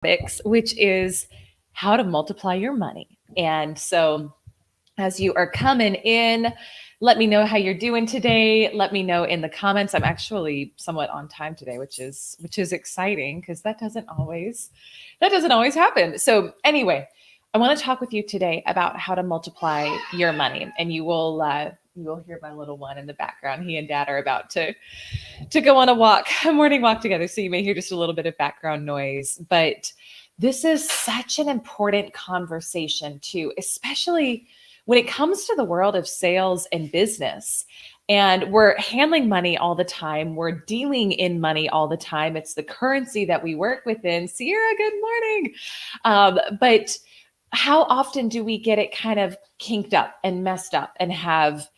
topics, which is how to multiply your money. And so, as you are coming in, let me know how you're doing today. Let me know in the comments. I'm actually somewhat on time today, which is exciting because that doesn't always happen. So anyway, I want to talk with you today about how to multiply your money, and you will hear my little one in the background. He and Dad are about to go on a morning walk together. So you may hear just a little bit of background noise, but this is such an important conversation too, especially when it comes to the world of sales and business. And we're handling money all the time. We're dealing in money all the time. It's the currency that we work within. Sierra, good morning. But how often do we get it kind of kinked up and messed up and have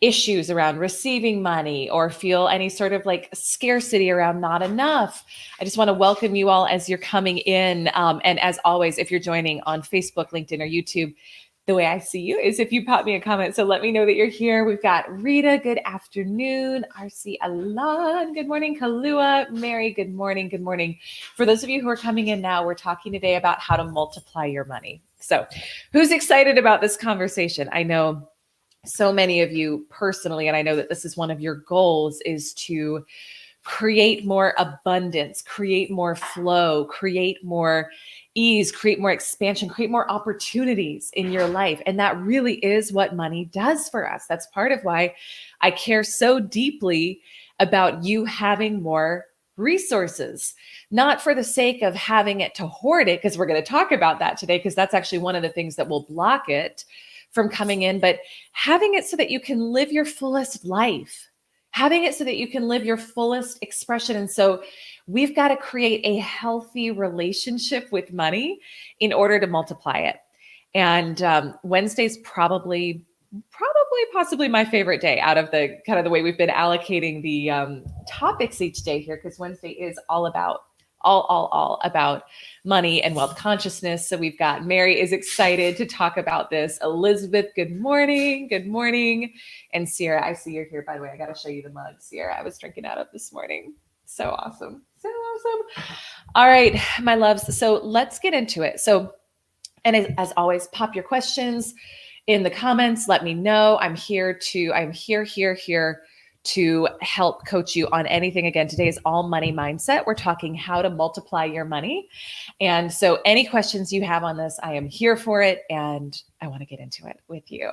issues around receiving money or feel any sort of like scarcity around not enough? I just want to welcome you all as you're coming in. And as always, if you're joining on Facebook, LinkedIn, or YouTube, the way I see you is if you pop me a comment. So let me know that you're here. We've got Rita, good afternoon. RC Alan, good morning. Kalua, Mary, good morning. Good morning. For those of you who are coming in now, we're talking today about how to multiply your money. So who's excited about this conversation? I know so many of you personally, and I know that this is one of your goals, is to create more abundance, create more flow, create more ease, create more expansion, create more opportunities in your life. And that really is what money does for us. That's part of why I care so deeply about you having more resources, not for the sake of having it to hoard it, because we're going to talk about that today, because that's actually one of the things that will block it from coming in, but having it so that you can live your fullest life, having it so that you can live your fullest expression. And so we've got to create a healthy relationship with money in order to multiply it. And Wednesday's possibly my favorite day out of the kind of the way we've been allocating the topics each day here, because Wednesday is all about all about money and wealth consciousness. So we've got Mary is excited to talk about this. Elizabeth, good morning. Good morning. And Sierra, I see you're here. By the way, I got to show you the mug, Sierra, I was drinking out of this morning. So awesome. So awesome. All right, my loves. So let's get into it. So, and as always, pop your questions in the comments. Let me know. I'm here to help coach you on anything. Again, today is all money mindset. We're talking how to multiply your money. And so any questions you have on this, I am here for it. And I want to get into it with you.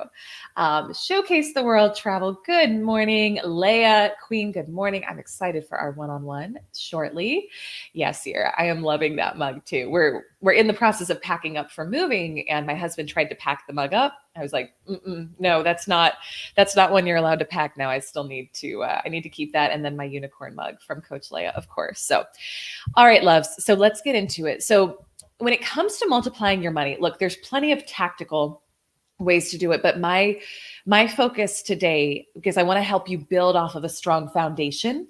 Showcase the World Travel. Good morning. Leah, Queen, good morning. I'm excited for our one-on-one shortly. Yes, Sierra, I am loving that mug too. We're in the process of packing up for moving, and my husband tried to pack the mug up. I was like, no, that's not one you're allowed to pack now. I still need to, I need to keep that. And then my unicorn mug from Coach Leah, of course. So, all right, loves. So let's get into it. So when it comes to multiplying your money, look, there's plenty of tactical ways to do it, but my focus today, because I want to help you build off of a strong foundation,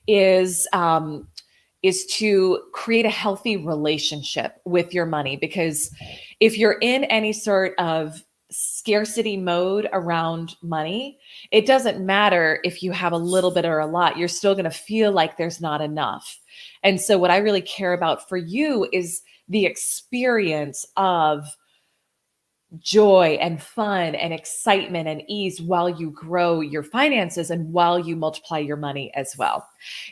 is to create a healthy relationship with your money. Because if you're in any sort of scarcity mode around money, it doesn't matter if you have a little bit or a lot, you're still going to feel like there's not enough. And so what I really care about for you is the experience of joy and fun and excitement and ease while you grow your finances and while you multiply your money as well.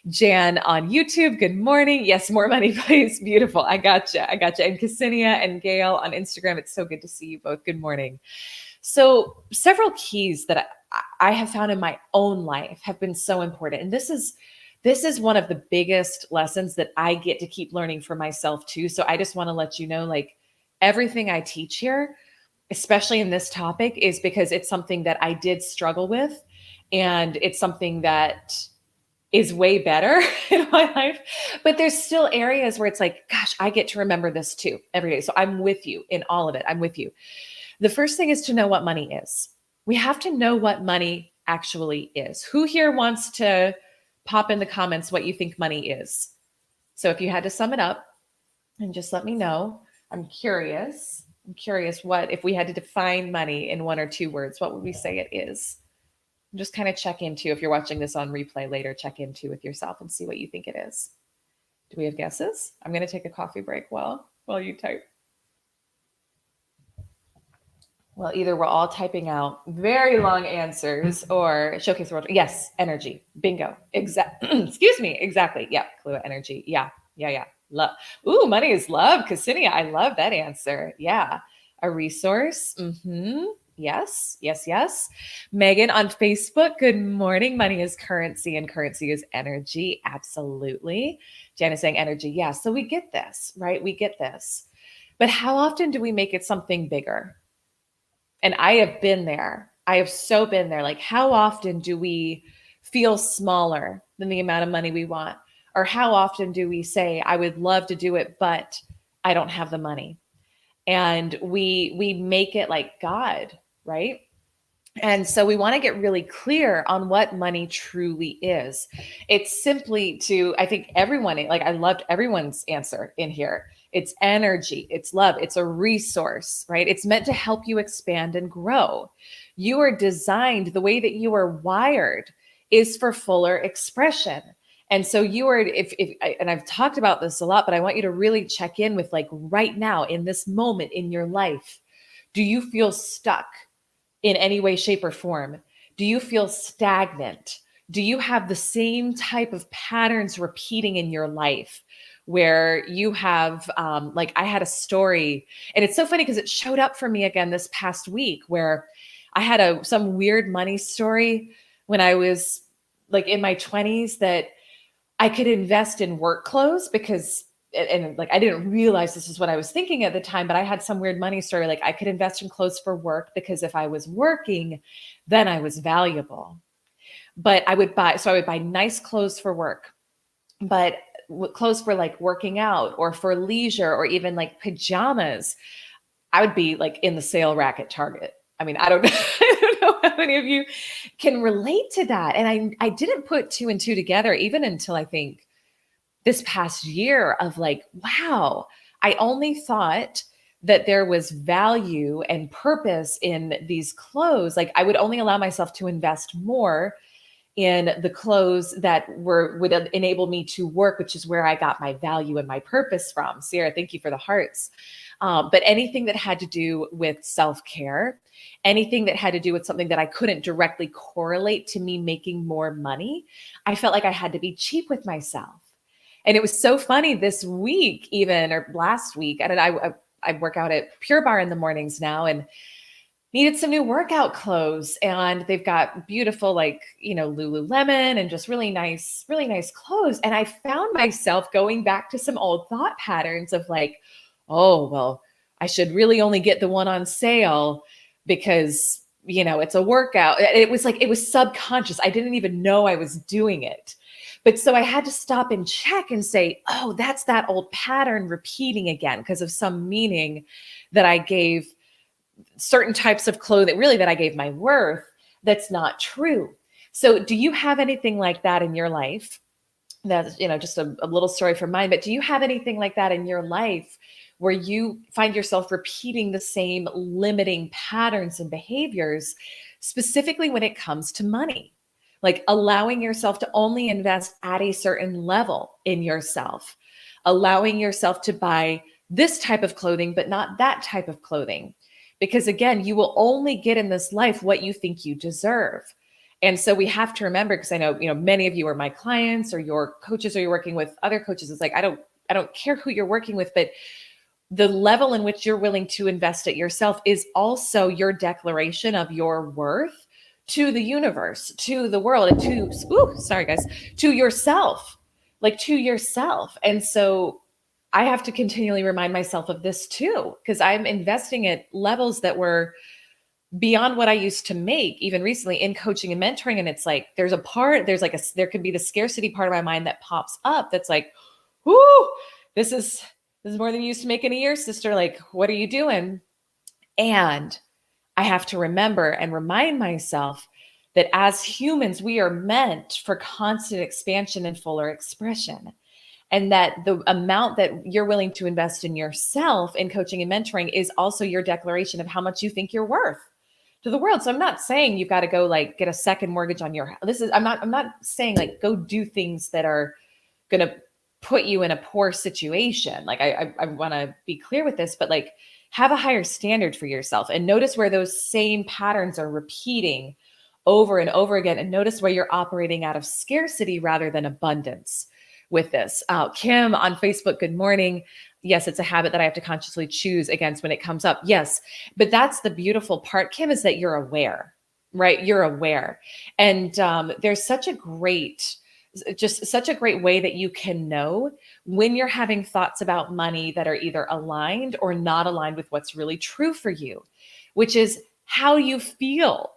Jan on YouTube, good morning. Yes, more money, please. Beautiful. I gotcha. And Ksenia and Gail on Instagram, it's so good to see you both. Good morning. So several keys that I have found in my own life have been so important. And this is one of the biggest lessons that I get to keep learning for myself too. So I just want to let you know, like, everything I teach here, especially in this topic, is because it's something that I did struggle with. And it's something that is way better in my life. But there's still areas where it's like, gosh, I get to remember this too every day. So I'm with you in all of it. I'm with you. The first thing is to know what money is. We have to know what money actually is. Who here wants to pop in the comments what you think money is? So if you had to sum it up, and just let me know. I'm curious what, if we had to define money in one or two words, what would we say it is? Just kind of check into, if you're watching this on replay later, check into with yourself and see what you think it is. Do we have guesses? I'm going to take a coffee break while you type. Well, either we're all typing out very long answers or showcase the world. Yes, energy. Bingo. Excuse me. Exactly. Yeah. Clue energy. Yeah. Yeah. Yeah. Love. Ooh, money is love. Ksenia, I love that answer. Yeah. A resource. Yes. Yes. Yes. Megan on Facebook. Good morning. Money is currency and currency is energy. Absolutely. Jan is saying energy. Yeah. So we get this, right? We get this. But how often do we make it something bigger? And I have been there. I have so been there. Like, how often do we feel smaller than the amount of money we want? Or how often do we say, I would love to do it, but I don't have the money? And we make it like God, right? And so we want to get really clear on what money truly is. It's simply to, I think everyone, like I loved everyone's answer in here. It's energy, it's love, it's a resource, right? It's meant to help you expand and grow. You are designed, the way that you are wired is for fuller expression. And so you are, and I've talked about this a lot, but I want you to really check in with like right now in this moment in your life. Do you feel stuck in any way, shape, or form? Do you feel stagnant? Do you have the same type of patterns repeating in your life where you have, like I had a story, and it's so funny because it showed up for me again this past week where I had some weird money story when I was like in my 20s that I could invest in work clothes because and like I didn't realize this is what I was thinking at the time, but I had some weird money story. Like I could invest in clothes for work because if I was working, then I was valuable. But I would buy nice clothes for work, but clothes for like working out or for leisure or even like pajamas, I would be like in the sale rack at Target. I mean, I don't, I don't know how many of you can relate to that. And I didn't put two and two together even until I think this past year of like, wow, I only thought that there was value and purpose in these clothes. Like I would only allow myself to invest more in the clothes that would enable me to work, which is where I got my value and my purpose from. Sierra, thank you for the hearts. But anything that had to do with self-care, anything that had to do with something that I couldn't directly correlate to me making more money, I felt like I had to be cheap with myself. And it was so funny this week, even or last week. And I work out at Pure Barre in the mornings now, and needed some new workout clothes. And they've got beautiful, like Lululemon and just really nice clothes. And I found myself going back to some old thought patterns of like, oh well, I should really only get the one on sale because it's a workout. It was subconscious. I didn't even know I was doing it. But so I had to stop and check and say, oh, that's that old pattern repeating again because of some meaning that I gave certain types of clothing, really that I gave my worth. That's not true. So do you have anything like that in your life? That's, just a little story from mine, but do you have anything like that in your life where you find yourself repeating the same limiting patterns and behaviors, specifically when it comes to money? Like allowing yourself to only invest at a certain level in yourself, allowing yourself to buy this type of clothing, but not that type of clothing. Because again, you will only get in this life what you think you deserve. And so we have to remember, because I know, many of you are my clients or your coaches or you're working with other coaches. It's like, I don't care who you're working with, but the level in which you're willing to invest it yourself is also your declaration of your worth to the universe, to the world, and to yourself, like to yourself. And so I have to continually remind myself of this too, because I'm investing at levels that were beyond what I used to make even recently in coaching and mentoring. And it's like, there could be the scarcity part of my mind that pops up. That's like, whoo, this is more than you used to make in a year, sister. Like, what are you doing? And I have to remember and remind myself that as humans, we are meant for constant expansion and fuller expression. And that the amount that you're willing to invest in yourself in coaching and mentoring is also your declaration of how much you think you're worth to the world. So I'm not saying you've got to go like get a second mortgage on your house. I'm not saying like go do things that are going to put you in a poor situation. Like I want to be clear with this, but like have a higher standard for yourself and notice where those same patterns are repeating over and over again. And notice where you're operating out of scarcity rather than abundance with this. Kim on Facebook, good morning. Yes, it's a habit that I have to consciously choose against when it comes up. Yes, but that's the beautiful part, Kim, is that you're aware, right? You're aware. And there's just such a great way that you can know when you're having thoughts about money that are either aligned or not aligned with what's really true for you, which is how you feel.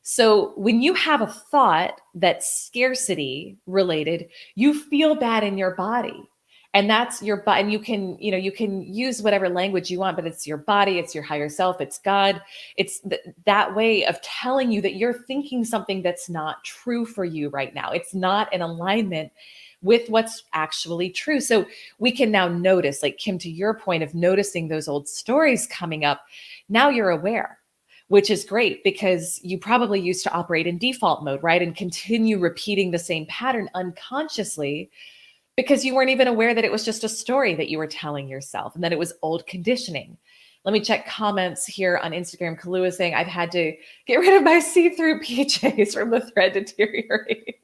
So when you have a thought that's scarcity related, you feel bad in your body. And that's your body. And you can use whatever language you want, but it's your body, it's your higher self, it's God. It's that way of telling you that you're thinking something that's not true for you right now. It's not in alignment with what's actually true. So we can now notice, like Kim, to your point of noticing those old stories coming up, now you're aware, which is great because you probably used to operate in default mode, right? And continue repeating the same pattern unconsciously because you weren't even aware that it was just a story that you were telling yourself and that it was old conditioning. Let me check comments here on Instagram. Kalu is saying, I've had to get rid of my see-through PJs from the thread deteriorating.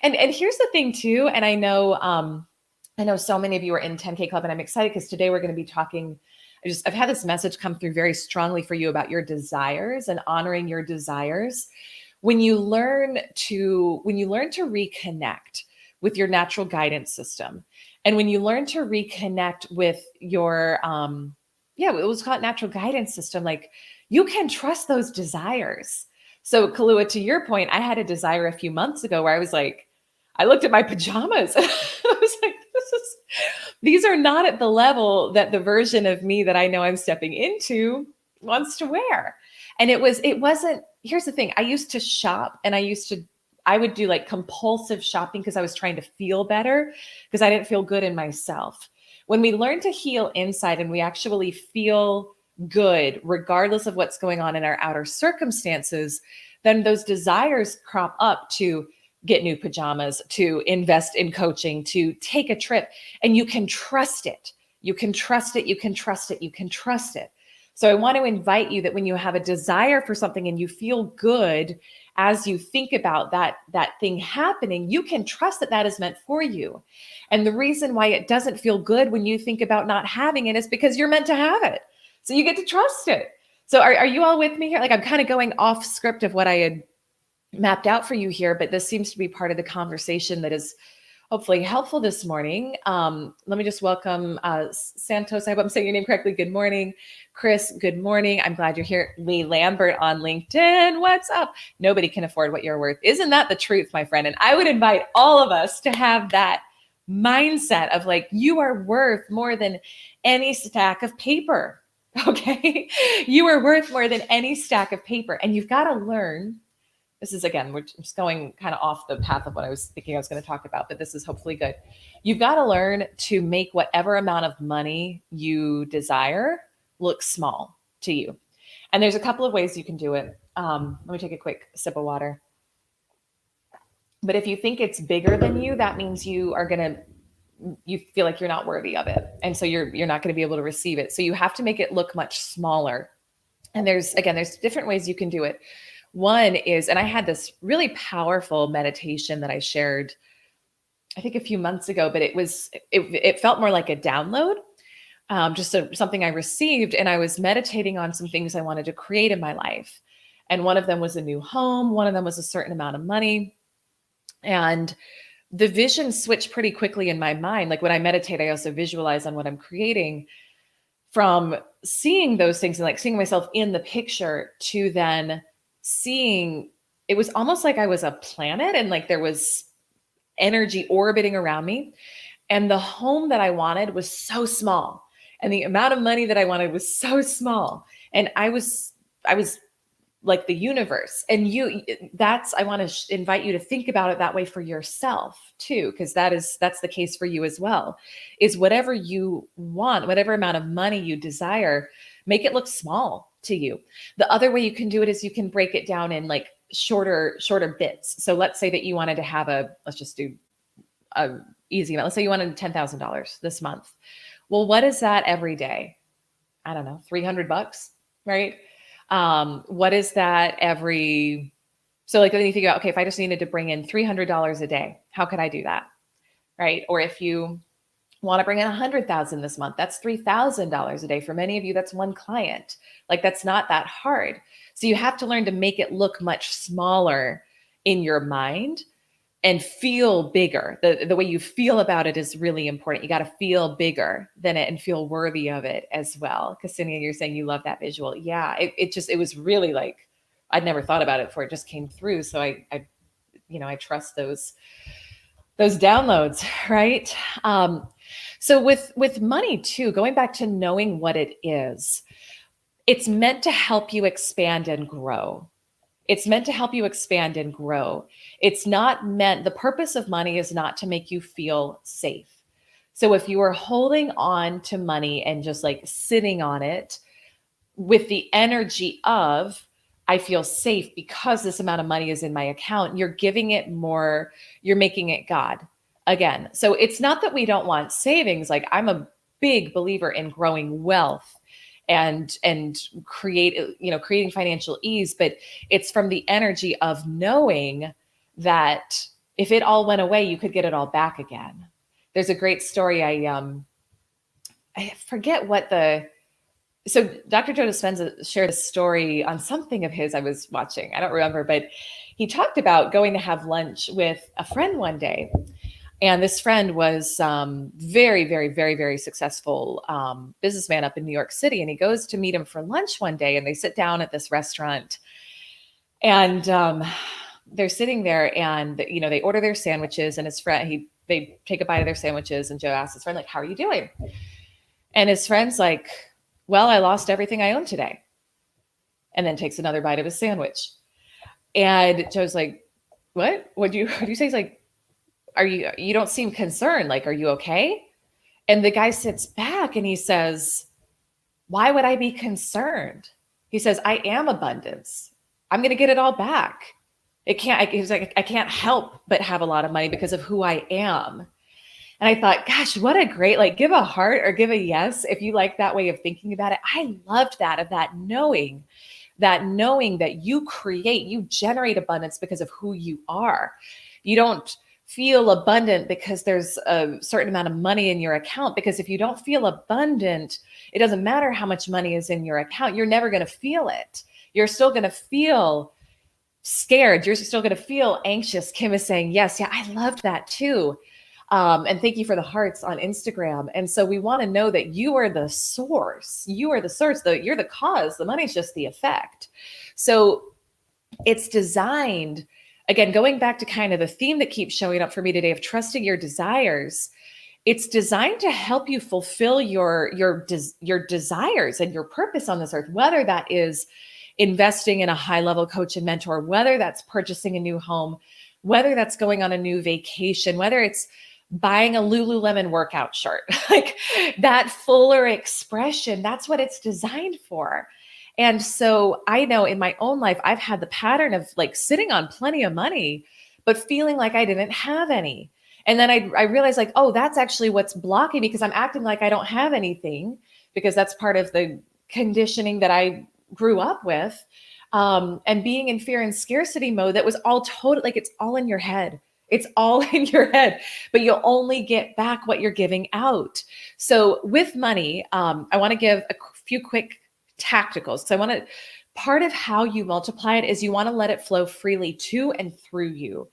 and here's the thing too, and I know so many of you are in 10K Club, and I'm excited because today we're going to be talking. I've had this message come through very strongly for you about your desires and honoring your desires. When you learn to reconnect with your natural guidance system, and when you learn to reconnect with your it was called natural guidance system, like you can trust those desires. So Kalua, to your point, I had a desire a few months ago where I was like, I looked at my pajamas and I was like, these are not at the level that the version of me that I know I'm stepping into wants to wear. And it wasn't, here's the thing. I used to shop and I would do like compulsive shopping because I was trying to feel better because I didn't feel good in myself. When we learn to heal inside and we actually feel good, regardless of what's going on in our outer circumstances, then those desires crop up to get new pajamas, to invest in coaching, to take a trip, and you can trust it. You can trust it. You can trust it. You can trust it. So I want to invite you that when you have a desire for something and you feel good as you think about that thing happening, you can trust that that is meant for you. And the reason why it doesn't feel good when you think about not having it is because you're meant to have it. So you get to trust it. So are you all with me here? Like I'm kind of going off script of what I had mapped out for you here, but this seems to be part of the conversation that is hopefully helpful this morning. Let me just welcome Santos. I hope I'm saying your name correctly. Good morning. Chris, good morning. I'm glad you're here. Lee Lambert on LinkedIn. What's up? Nobody can afford what you're worth. Isn't that the truth, my friend? And I would invite all of us to have that mindset of like, you are worth more than any stack of paper. Okay. You are worth more than any stack of paper. And you've got to learn. This is, again, we're just going kind of off the path of what I was thinking I was going to talk about, but this is hopefully good. You've got to learn to make whatever amount of money you desire look small to you. And there's a couple of ways you can do it. Let me take a quick sip of water. But if you think it's bigger than you, that means you feel like you're not worthy of it. And so you're not going to be able to receive it. So you have to make it look much smaller. And there's different ways you can do it. One is, and I had this really powerful meditation that I shared, I think a few months ago, but it felt more like a download, something I received. And I was meditating on some things I wanted to create in my life. And one of them was a new home. One of them was a certain amount of money. And the vision switched pretty quickly in my mind. Like when I meditate, I also visualize on what I'm creating, from seeing those things and like seeing myself in the picture to then seeing, it was almost like I was a planet and like there was energy orbiting around me. And the home that I wanted was so small. And the amount of money that I wanted was so small. And I was like the universe. And I want to invite you to think about it that way for yourself too, because that's the case for you as well, is whatever you want, whatever amount of money you desire, make it look small to you. The other way you can do it is you can break it down in like shorter bits. So let's say that you wanted to have let's just do a easy amount. Let's say you wanted $10,000 this month. Well, what is that every day? I don't know, $300, right? What is that every, so like then you think about, okay, if I just needed to bring in $300 a day, how could I do that? Right? Or if you want to bring in 100,000 this month, that's $3,000 a day. For many of you, that's one client. Like that's not that hard. So you have to learn to make it look much smaller in your mind and feel bigger. The way you feel about it is really important. You got to feel bigger than it and feel worthy of it as well. Ksenia, you're saying you love that visual. Yeah, it was really like, I'd never thought about it before. It just came through. So I trust those downloads, right? So with money too, going back to knowing what it is, it's meant to help you expand and grow. It's meant to help you expand and grow. It's not meant, the purpose of money is not to make you feel safe. So if you are holding on to money and just like sitting on it with the energy of, I feel safe because this amount of money is in my account, you're giving it more, you're making it God again. So it's not that we don't want savings. Like I'm a big believer in growing wealth and creating financial ease, but it's from the energy of knowing that if it all went away, you could get it all back again. There's a great story. I forget so Dr. Joe Dispenza shared a story on something of his I was watching. I don't remember, but he talked about going to have lunch with a friend one day. And this friend was very, very, very, very successful businessman up in New York City. And he goes to meet him for lunch one day, and they sit down at this restaurant. And they're sitting there, and they order their sandwiches. And his friend, they take a bite of their sandwiches, and Joe asks his friend, like, "How are you doing?" And his friend's like, "Well, I lost everything I own today." And then takes another bite of his sandwich. And Joe's like, "What? What'd you say?" He's like, you don't seem concerned. Like, are you okay? And the guy sits back and he says, "Why would I be concerned?" He says, "I am abundance. I'm going to get it all back. He's like, I can't help but have a lot of money because of who I am." And I thought, gosh, what a great, like, give a heart or give a yes if you like that way of thinking about it. I loved that knowing that you generate abundance because of who you are. You don't feel abundant because there's a certain amount of money in your account, because if you don't feel abundant, it doesn't matter how much money is in your account. You're never going to feel it. You're still going to feel scared. You're still going to feel anxious. Kim is saying, yes. Yeah, I loved that too. And thank you for the hearts on Instagram. And so we want to know that you are the source. You are the source. You're the cause. The money's just the effect. So it's designed, again, going back to kind of the theme that keeps showing up for me today of trusting your desires. It's designed to help you fulfill your desires and your purpose on this earth, whether that is investing in a high-level coach and mentor, whether that's purchasing a new home, whether that's going on a new vacation, whether it's buying a Lululemon workout shirt, like that fuller expression, that's what it's designed for. And so I know in my own life, I've had the pattern of like sitting on plenty of money, but feeling like I didn't have any. And then I realized like, oh, that's actually what's blocking me, because I'm acting like I don't have anything, because that's part of the conditioning that I grew up with. And being in fear and scarcity mode, that was all total, like it's all in your head. It's all in your head, but you'll only get back what you're giving out. So with money, I want to give a few quick tacticals. So part of how you multiply it is you want to let it flow freely to and through you.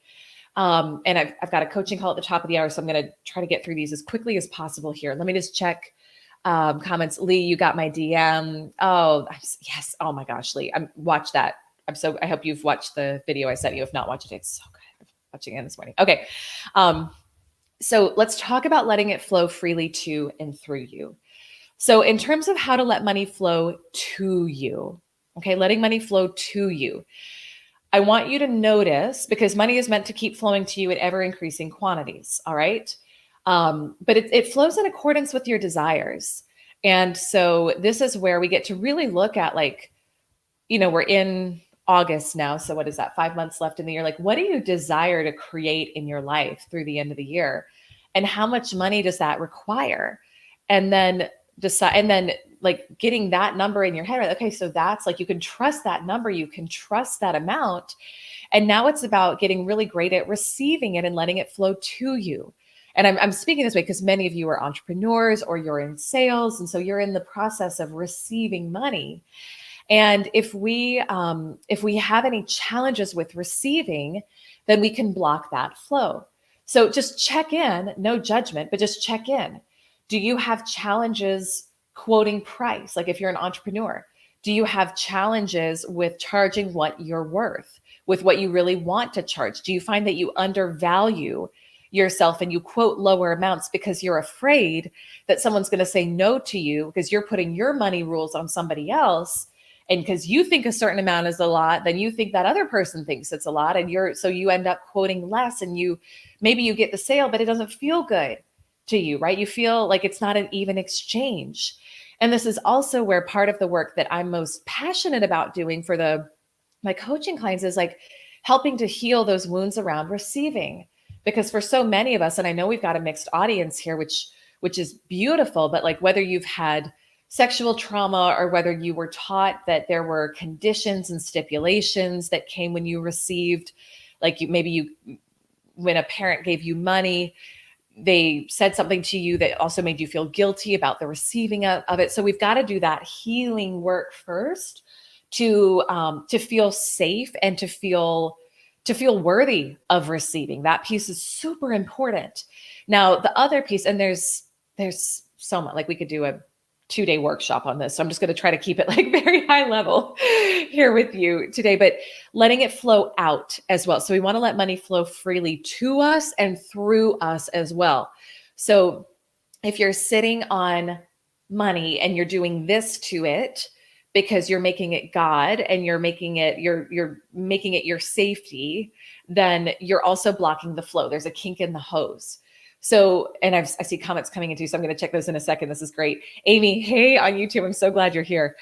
And I've got a coaching call at the top of the hour, so I'm going to try to get through these as quickly as possible here. Let me just check comments. Lee, you got my DM. Oh, yes. Oh my gosh, Lee, watch that. I hope you've watched the video I sent you. If not, watch it. It's so good. Watching it this morning. Okay. So let's talk about letting it flow freely to and through you. So in terms of how to let money flow to you, okay, letting money flow to you, I want you to notice, because money is meant to keep flowing to you at ever increasing quantities. All right. But it flows in accordance with your desires. And so this is where we get to really look at, like, we're in August now. So what is that? 5 months left in the year. Like, what do you desire to create in your life through the end of the year? and how much money does that require? And then decide, and then like getting that number in your head, right? Okay, so that's like, you can trust that number, you can trust that amount. And now it's about getting really great at receiving it and letting it flow to you. And I'm speaking this way because many of you are entrepreneurs or you're in sales. And so you're in the process of receiving money. And if we have any challenges with receiving, then we can block that flow. So just check in, no judgment, but just check in. Do you have challenges quoting price? Like if you're an entrepreneur, do you have challenges with charging what you're worth, with what you really want to charge? Do you find that you undervalue yourself and you quote lower amounts because you're afraid that someone's going to say no to you because you're putting your money rules on somebody else? And because you think a certain amount is a lot, then you think that other person thinks it's a lot. And so you end up quoting less, and maybe you get the sale, but it doesn't feel good to you, right? You feel like it's not an even exchange. And this is also where part of the work that I'm most passionate about doing for my coaching clients is like helping to heal those wounds around receiving. Because for so many of us, and I know we've got a mixed audience here, which is beautiful, but like whether you've had sexual trauma or whether you were taught that there were conditions and stipulations that came when you received, like when a parent gave you money, they said something to you that also made you feel guilty about the receiving of it. So we've got to do that healing work first to feel safe and to feel worthy of receiving. That piece is super important. Now, the other piece, and there's so much, like we could do a 2-day workshop on this. So I'm just going to try to keep it like very high level here with you today, but letting it flow out as well. So we want to let money flow freely to us and through us as well. So if you're sitting on money and you're doing this to it because you're making it God and you're making it your safety, then you're also blocking the flow. There's a kink in the hose. So, and I see comments coming in too, so I'm going to check those in a second. This is great. Amy, hey, on YouTube, I'm so glad you're here.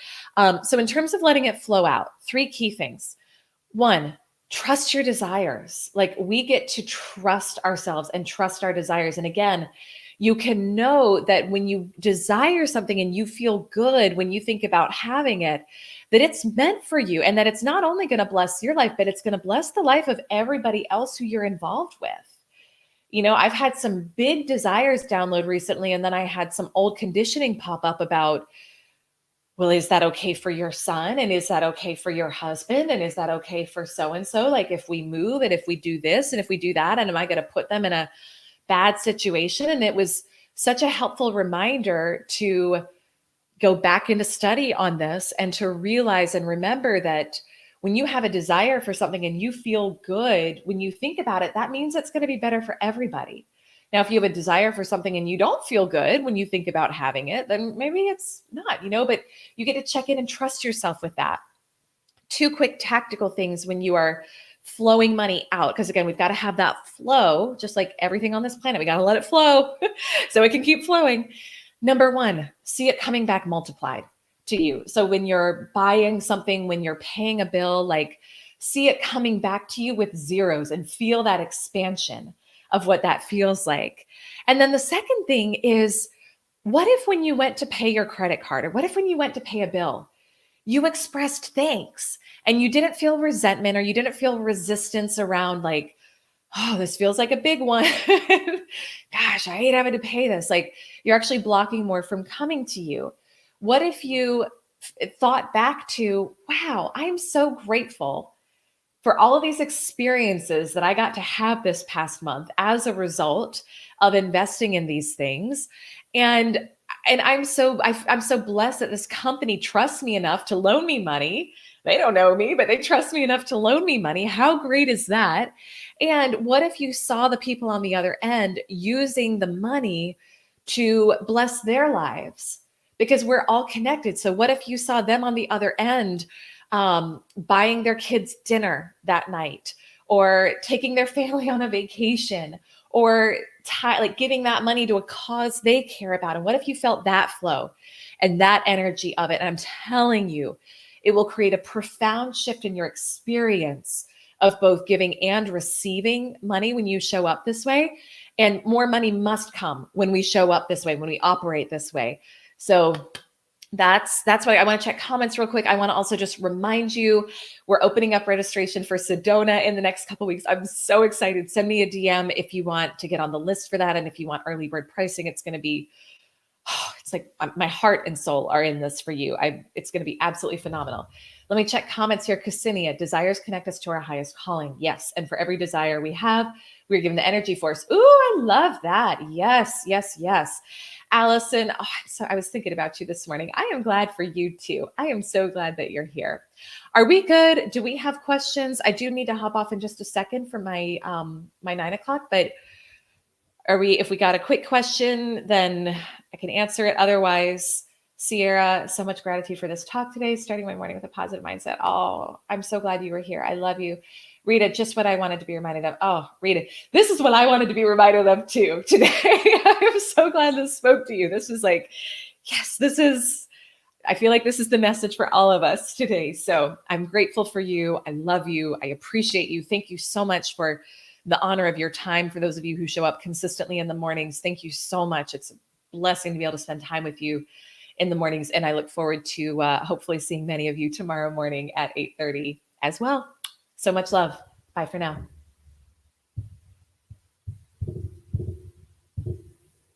So in terms of letting it flow out, 3 key things. 1, trust your desires. Like we get to trust ourselves and trust our desires. And again, you can know that when you desire something and you feel good, when you think about having it, that it's meant for you and that it's not only going to bless your life, but it's going to bless the life of everybody else who you're involved with. You know, I've had some big desires download recently, and then I had some old conditioning pop up about, well, is that okay for your son? And is that okay for your husband? And is that okay for so-and-so? Like if we move and if we do this and if we do that, and am I going to put them in a bad situation? And it was such a helpful reminder to go back into study on this and to realize and remember that when you have a desire for something and you feel good, when you think about it, that means it's going to be better for everybody. Now, if you have a desire for something and you don't feel good when you think about having it, then maybe it's not, but you get to check in and trust yourself with that. 2 quick tactical things when you are flowing money out. Because again, we've got to have that flow, just like everything on this planet. We got to let it flow so it can keep flowing. Number 1, see it coming back multiplied to you. So when you're buying something, when you're paying a bill, like see it coming back to you with zeros and feel that expansion of what that feels like. And then the second thing is, what if when you went to pay your credit card, or what if when you went to pay a bill, you expressed thanks and you didn't feel resentment or you didn't feel resistance around like, oh, this feels like a big one. Gosh, I hate having to pay this. Like you're actually blocking more from coming to you. What if you thought back to, wow, I'm so grateful for all of these experiences that I got to have this past month as a result of investing in these things. And I'm so blessed that this company trusts me enough to loan me money. They don't know me, but they trust me enough to loan me money. How great is that? And what if you saw the people on the other end using the money to bless their lives? Because we're all connected. So what if you saw them on the other end buying their kids dinner that night, or taking their family on a vacation, or like giving that money to a cause they care about? And what if you felt that flow and that energy of it? And I'm telling you, it will create a profound shift in your experience of both giving and receiving money when you show up this way. And more money must come when we show up this way, when we operate this way. So that's why I want to check comments real quick. I want to also just remind you, we're opening up registration for Sedona in the next couple of weeks. I'm so excited. Send me a DM if you want to get on the list for that. And if you want early bird pricing, it's going to be, it's like my heart and soul are in this for you. It's going to be absolutely phenomenal. Let me check comments here. Ksenia, desires connect us to our highest calling. Yes. And for every desire we have, we're given the energy force. Ooh, I love that. Yes, yes, yes. Allison, so I was thinking about you this morning. I am glad for you too. I am so glad that you're here. Are we good? Do we have questions? I do need to hop off in just a second for my my 9 o'clock, but if we got a quick question, then I can answer it. Otherwise, Sierra, so much gratitude for this talk today, starting my morning with a positive mindset. Oh, I'm so glad you were here. I love you. Rita, just what I wanted to be reminded of. Oh, Rita, this is what I wanted to be reminded of too today. I am so glad this spoke to you. This is like, yes, I feel like this is the message for all of us today. So I'm grateful for you. I love you. I appreciate you. Thank you so much for the honor of your time. For those of you who show up consistently in the mornings, thank you so much. It's a blessing to be able to spend time with you in the mornings. And I look forward to hopefully seeing many of you tomorrow morning at 8:30 as well. So much love. Bye for now.